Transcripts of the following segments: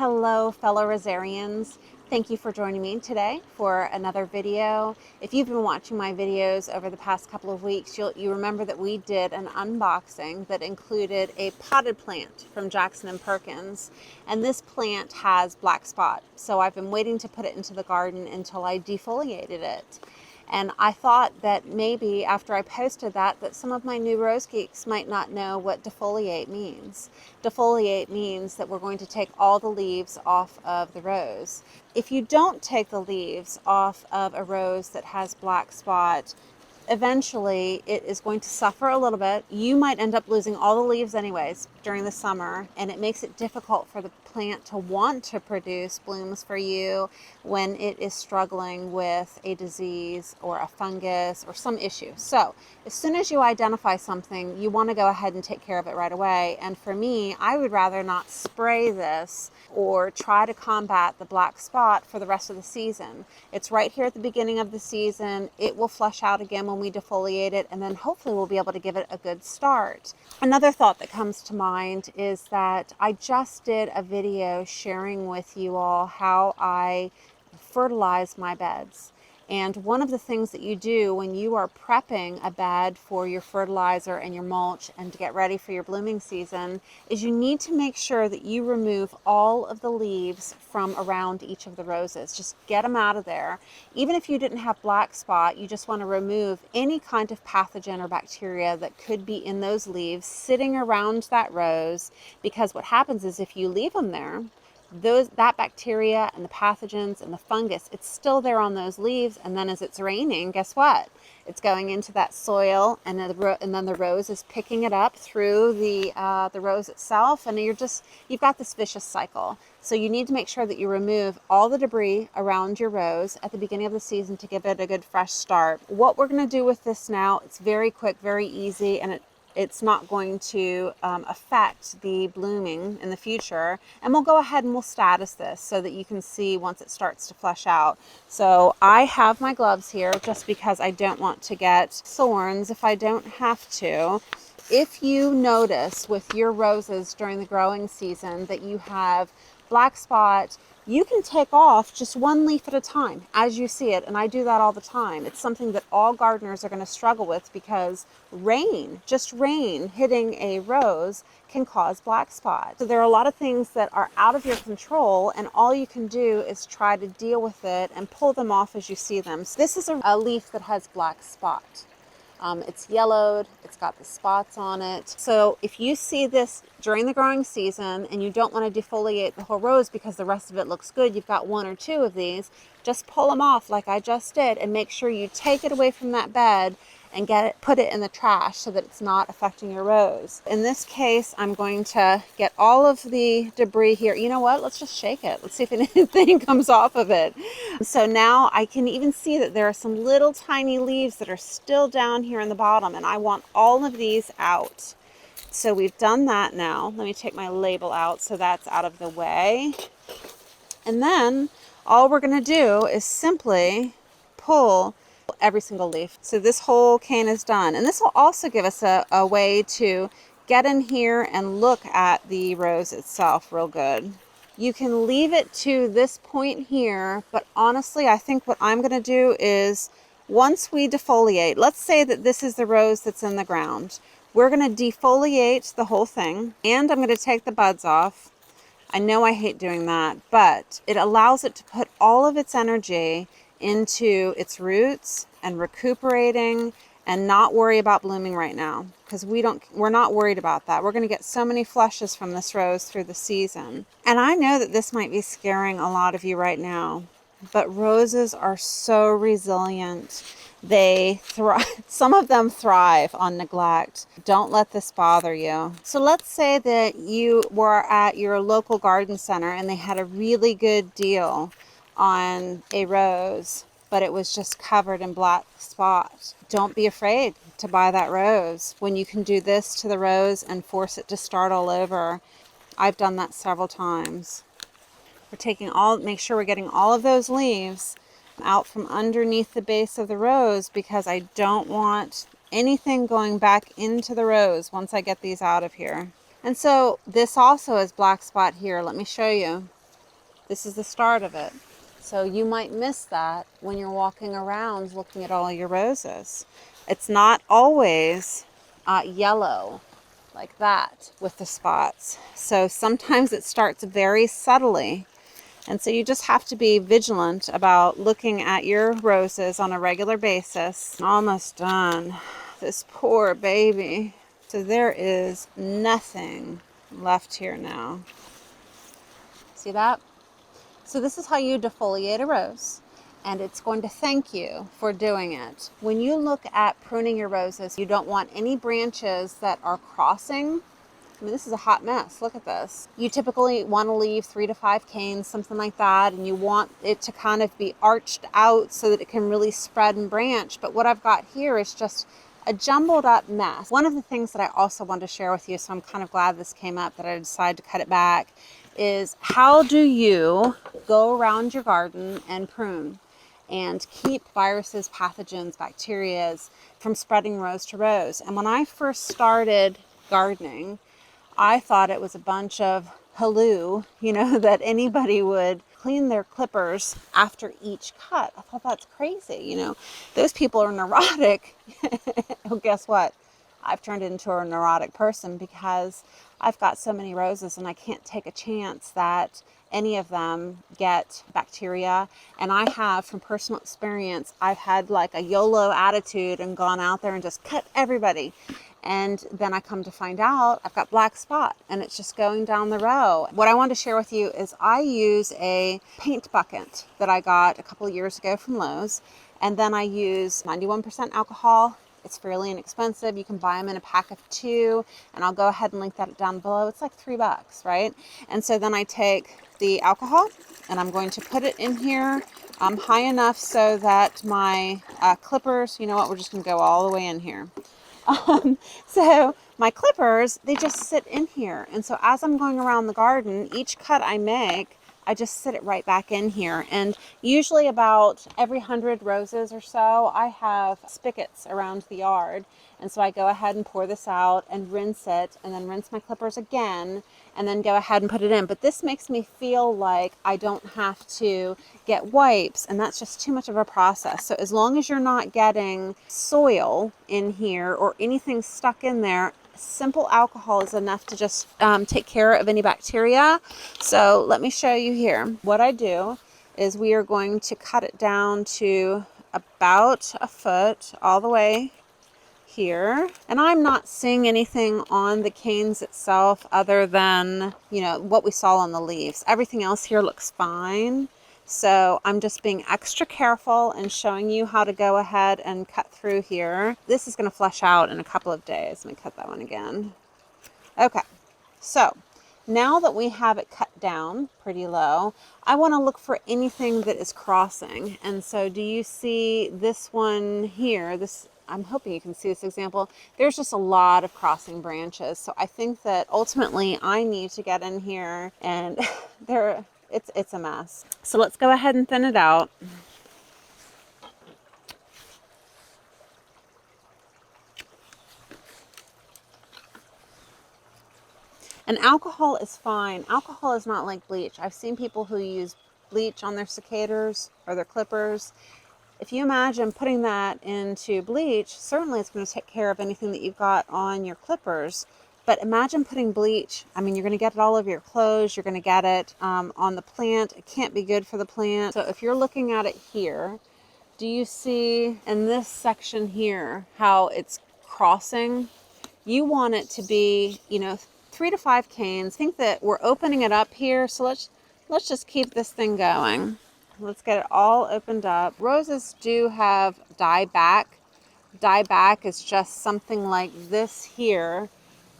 Hello, fellow Rosarians. Thank you for joining me today for another video. If you've been watching my videos over the past couple of weeks, you remember that we did an unboxing that included a potted plant from Jackson & Perkins. And this plant has black spot. So I've been waiting to put it into the garden until I defoliated it. And I thought that maybe after I posted that some of my new rose geeks might not know what defoliate means. Defoliate means that we're going to take all the leaves off of the rose. If you don't take the leaves off of a rose that has black spot, eventually it is going to suffer a little bit. You might end up losing all the leaves anyways during the summer, and it makes it difficult for the plant to want to produce blooms for you when it is struggling with a disease or a fungus or some issue. So as soon as you identify something, you want to go ahead and take care of it right away. And for me, I would rather not spray this or try to combat the black spot for the rest of the season. It's right here at the beginning of the season. It will flush out again when we defoliate it, and then hopefully we'll be able to give it a good start. Another thought that comes to mind is that I just did a video sharing with you all how I fertilize my beds. And one of the things that you do when you are prepping a bed for your fertilizer and your mulch and to get ready for your blooming season is you need to make sure that you remove all of the leaves from around each of the roses. Just get them out of there. Even if you didn't have black spot, you just want to remove any kind of pathogen or bacteria that could be in those leaves sitting around that rose, because what happens is if you leave them there, that bacteria and the pathogens and the fungus, it's still there on those leaves, and then as it's raining, guess what? It's going into that soil, and then the rose is picking it up through the rose itself, and you've got this vicious cycle. So you need to make sure that you remove all the debris around your rose at the beginning of the season to give it a good fresh start. What we're going to do with this now, it's very quick, very easy, and it's not going to affect the blooming in the future. And we'll go ahead and we'll status this so that you can see once it starts to flush out. So I have my gloves here just because I don't want to get thorns if I don't have to. If you notice with your roses during the growing season that you have black spot, you can take off just one leaf at a time as you see it, and I do that all the time. It's something that all gardeners are going to struggle with because just rain hitting a rose can cause black spot. So there are a lot of things that are out of your control, and all you can do is try to deal with it and pull them off as you see them. So this is a leaf that has black spot. It's yellowed, it's got the spots on it. So if you see this during the growing season and you don't want to defoliate the whole rose because the rest of it looks good, you've got one or two of these, just pull them off like I just did and make sure you take it away from that bed and put it in the trash so that it's not affecting your rose. In this case, I'm going to get all of the debris here. You know what? Let's just shake it. Let's see if anything comes off of it. So now I can even see that there are some little tiny leaves that are still down here in the bottom, and I want all of these out. So we've done that now. Let me take my label out so that's out of the way. And then all we're going to do is simply pull every single leaf. So this whole cane is done. And this will also give us a way to get in here and look at the rose itself real good. You can leave it to this point here, but honestly, I think what I'm going to do is once we defoliate, let's say that this is the rose that's in the ground. We're going to defoliate the whole thing, and I'm going to take the buds off. I know I hate doing that, but it allows it to put all of its energy into its roots and recuperating and not worry about blooming right now, because we're not worried about that. We're going to get so many flushes from this rose through the season. And I know that this might be scaring a lot of you right now, but roses are so resilient. They thrive. Some of them thrive on neglect. Don't let this bother you. So let's say that you were at your local garden center and they had a really good deal on a rose, but it was just covered in black spots. Don't be afraid to buy that rose when you can do this to the rose and force it to start all over. I've done that several times. Make sure we're getting all of those leaves out from underneath the base of the rose, because I don't want anything going back into the rose once I get these out of here. And so this also is black spot here. Let me show you. This is the start of it. So you might miss that when you're walking around looking at all your roses. It's not always yellow like that with the spots. So sometimes it starts very subtly. And so you just have to be vigilant about looking at your roses on a regular basis. Almost done. This poor baby. So there is nothing left here now. See that? So this is how you defoliate a rose, and it's going to thank you for doing it. When you look at pruning your roses, you don't want any branches that are crossing. I mean, this is a hot mess. Look at this. You typically want to leave 3 to 5 canes, something like that, and you want it to kind of be arched out so that it can really spread and branch. But what I've got here is just a jumbled up mess. One of the things that I also want to share with you, so I'm kind of glad this came up, that I decided to cut it back, is how do you go around your garden and prune and keep viruses, pathogens, bacteria from spreading rose to rose. And when I first started gardening, I thought it was a bunch of halloo, that anybody would clean their clippers after each cut. I thought that's crazy, Those people are neurotic. Well, guess what? I've turned into a neurotic person because I've got so many roses and I can't take a chance that any of them get bacteria. And I have, from personal experience, I've had like a YOLO attitude and gone out there and just cut everybody. And then I come to find out I've got black spot and it's just going down the row. What I want to share with you is I use a paint bucket that I got a couple of years ago from Lowe's. And then I use 91% alcohol. It's fairly inexpensive. You can buy them in a pack of 2, and I'll go ahead and link that down below. It's like $3, right? And so then I take the alcohol and I'm going to put it in here high enough so that my clippers, you know what, we're just going to go all the way in here. So my clippers, they just sit in here. And so as I'm going around the garden, each cut I make, I just sit it right back in here. And usually about every 100 roses or so, I have spigots around the yard. And so I go ahead and pour this out and rinse it, and then rinse my clippers again, and then go ahead and put it in. But this makes me feel like I don't have to get wipes, and that's just too much of a process. So as long as you're not getting soil in here or anything stuck in there, simple alcohol is enough to just take care of any bacteria. So let me show you here. What I do is we are going to cut it down to about a foot all the way here. And I'm not seeing anything on the canes itself other than, what we saw on the leaves. Everything else here looks fine. So I'm just being extra careful and showing you how to go ahead and cut through here. This is going to flush out in a couple of days. Let me cut that one again. Okay, so now that we have it cut down pretty low, I want to look for anything that is crossing. And so do you see this one here? I'm hoping you can see this example. There's just a lot of crossing branches. So I think that ultimately I need to get in here and it's a mess. So let's go ahead and thin it out. And alcohol is fine. Alcohol is not like bleach. I've seen people who use bleach on their secators or their clippers. If you imagine putting that into bleach, certainly it's going to take care of anything that you've got on your clippers. But imagine putting bleach. I mean, you're going to get it all over your clothes. You're going to get it on the plant. It can't be good for the plant. So if you're looking at it here, do you see in this section here how it's crossing? You want it to be, 3 to 5 canes. Think that we're opening it up here. So let's just keep this thing going. Let's get it all opened up. Roses do have die back. Die back is just something like this here,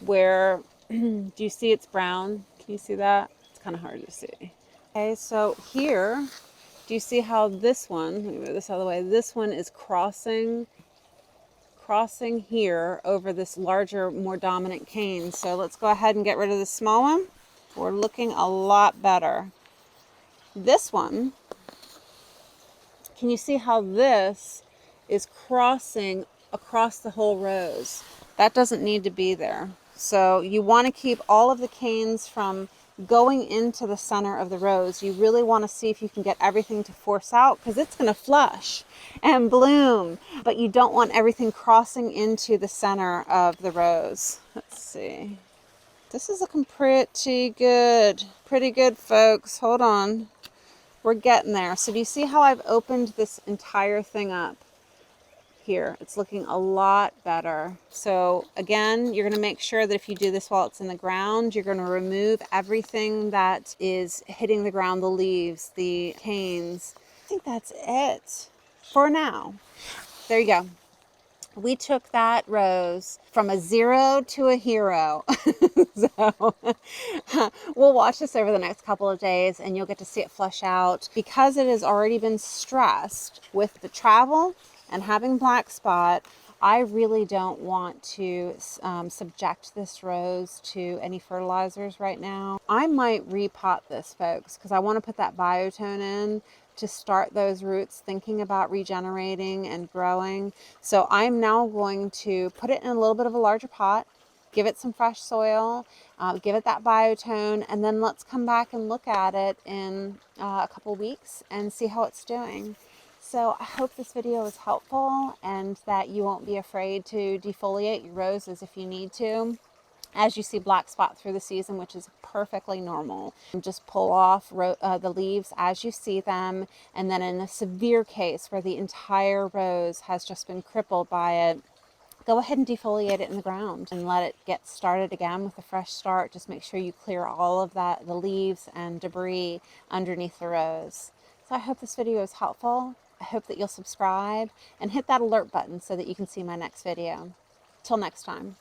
where, do you see it's brown? Can you see that? It's kind of hard to see. Okay, so here, do you see how this one, let me move this out of the way, this one is crossing here over this larger, more dominant cane. So let's go ahead and get rid of the small one. We're looking a lot better. This one, can you see how this is crossing across the whole rose? That doesn't need to be there. So you want to keep all of the canes from going into the center of the rose. You really want to see if you can get everything to force out, because it's going to flush and bloom, but you don't want everything crossing into the center of the rose. Let's see. This is looking pretty good. Pretty good, folks. Hold on. We're getting there. So do you see how I've opened this entire thing up? Here, it's looking a lot better. So again, you're going to make sure that if you do this while it's in the ground, you're going to remove everything that is hitting the ground, the leaves, the canes. I think that's it for now. There you go. We took that rose from a 0 to a hero. So we'll watch this over the next couple of days and you'll get to see it flush out. Because it has already been stressed with the travel and having black spot, I really don't want to subject this rose to any fertilizers right now. I might repot this, folks, because I want to put that biotone in to start those roots thinking about regenerating and growing. So I'm now going to put it in a little bit of a larger pot, give it some fresh soil, give it that biotone, and then let's come back and look at it in a couple weeks and see how it's doing. So I hope this video was helpful and that you won't be afraid to defoliate your roses if you need to. As you see black spot through the season, which is perfectly normal. Just pull off the leaves as you see them, and then in a severe case where the entire rose has just been crippled by it, go ahead and defoliate it in the ground and let it get started again with a fresh start. Just make sure you clear all of that, the leaves and debris underneath the rose. So I hope this video is helpful. I hope that you'll subscribe and hit that alert button so that you can see my next video. Till next time.